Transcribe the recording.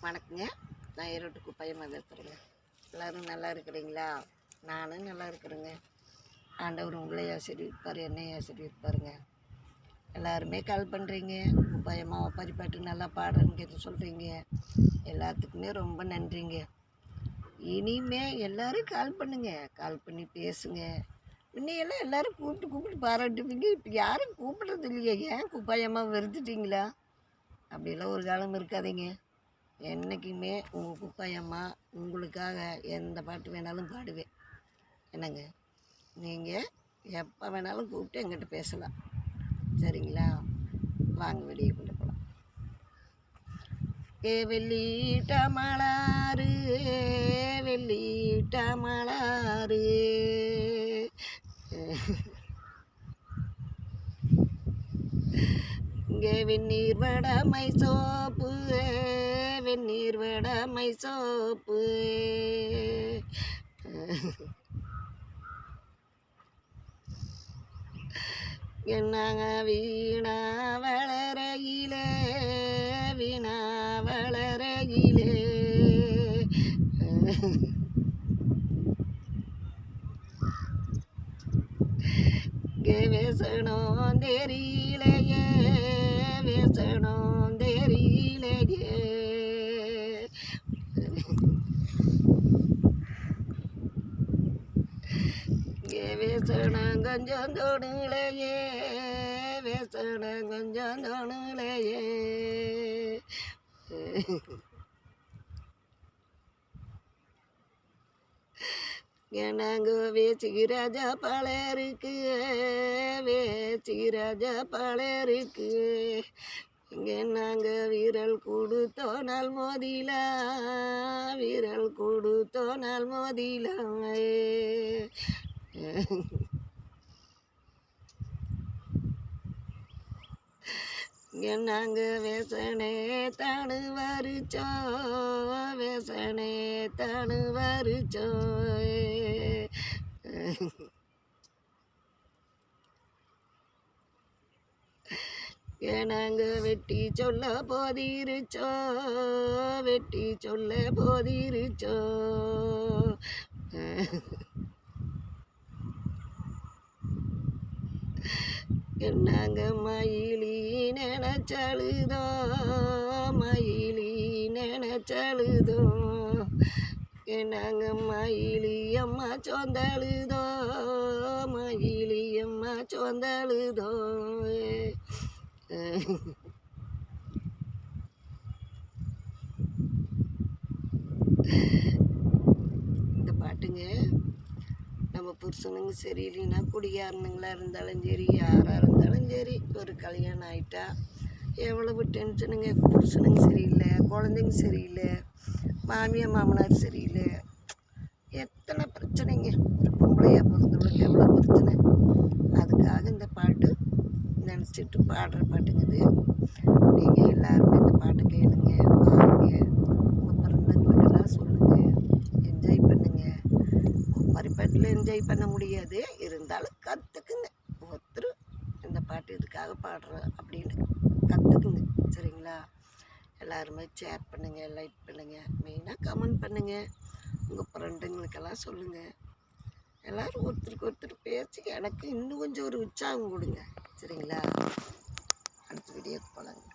வணக்கங்க. நான் ஈரோட்டு குப்பாயமாக பேசுகிறேங்க. எல்லோரும் நல்லா இருக்கிறீங்களா? நானும் நல்லா இருக்கிறேங்க. ஆண்டவர் உங்களை ஆசீர்வதிப்பார், என்னை ஆசீர்வதிப்பாருங்க. எல்லாருமே கால் பண்ணுறீங்க, குப்பாயமாக பரிப்பாட்டு நல்லா பாடுறேன்னு கேட்டு சொல்கிறீங்க. எல்லாத்துக்குமே ரொம்ப நன்றிங்க. இனிமே எல்லோரும் கால் பண்ணுங்க, கால் பண்ணி பேசுங்க. இன்னையெல்லாம் எல்லோரும் கூப்பிட்டு பாராட்டுவீங்க. இப்போ யாரும் கூப்பிட்றது இல்லையே. ஏன் குப்பாயமாக வெறுத்துட்டிங்களா? அப்படிலாம் ஒரு காலம் இருக்காதீங்க. என்றைக்குமே உங்கள் குப்பாயம்மா உங்களுக்காக எந்த பாட்டு வேணாலும் பாடுவேன். என்னங்க, நீங்கள் எப்போ வேணாலும் கூப்பிட்டு எங்கிட்ட பேசலாம். சரிங்களா? வாங்க வெளியே கொண்டு போகலாம். வெள்ளிட்ட மலாறு வெள்ளிட்ட மலாறு இங்கே வெந்நீர் வடமை சோப்பு வெந்நீர் வடமை சோப்பு என்னங்க வீணா வளரையிலே வீணா வளரையிலே வேசணும் தெரியலையே வேசணும் தெரியலையே வேசணும் கொஞ்சம் தோணுலையே வேசணும் கொஞ்சம் தோணுலையே எனக்கு வேசிராஜா பலருக்கு வேசிராஜா பலருக்கு இங்கே நாங்கள் வீரல் கொடுத்தோனால் மோதிலா வீரல் கொடுத்தோனால் மோதிலா நாங்கள் வேசனே தானு வரிச்சோ வேசனே தானு வரிச்சோ நாங்கள் வெட்டி சொல்ல போதிருச்சோ வெட்டி சொல்ல போதிருச்சோ என்னங்க மயிலி நினைச்சழுதோ மயிலி நினைச்சழுதோ என்னங்க மயிலி அம்மா சொந்தழுதோ மயிலி அம்மா சொந்தழுதோ இந்த பாட்டுங்க நம்ம புருஷனுங்க சரியில்லைன்னா குடிகாரனுங்களா இருந்தாலும் சரி யாராக இருந்தாலும் சரி ஒரு கல்யாணம் ஆகிட்டா எவ்வளவு டென்ஷனுங்க. புருஷனுங்க சரியில்லை, குழந்தைங்க சரியில்லை, மாமியார் மாமனார் சரியில்லை, எத்தனை பிரச்சனைங்க. ஒரு பொம்பளையாக பிறந்தவங்களுக்கு எவ்வளோ பிரச்சனை. அதுக்காக இந்த பாட்டு நினச்சிட்டு பாடுற பாட்டுங்குது. நீங்கள் எல்லாருமே இந்த பாட்டு கேளுங்க, பாருங்க, உங்கள் பிறந்தவங்களுக்கெல்லாம் சொல்லுங்கள், என்ஜாய் பண்ணுங்கள். பரிப்பாட்டில் என்ஜாய் பண்ண முடியாது, இருந்தாலும் கற்றுக்குங்க. ஒருத்தர் இந்த பாட்டு இதுக்காக பாடுறோம் அப்படின்னு கற்றுக்குங்க. சரிங்களா? எல்லாருமே ஷேர் பண்ணுங்கள், லைக் பண்ணுங்கள், மெயினாக கமெண்ட் பண்ணுங்கள். உங்கள் ஃப்ரெண்டுங்களுக்கெல்லாம் சொல்லுங்கள். எல்லோரும் ஒருத்தருக்கு ஒருத்தர் பேசி எனக்கு இன்னும் கொஞ்சம் ஒரு உற்சாகம் கொடுங்க. சரிங்களா? அடுத்த வீடியோக்கு போகலாங்க.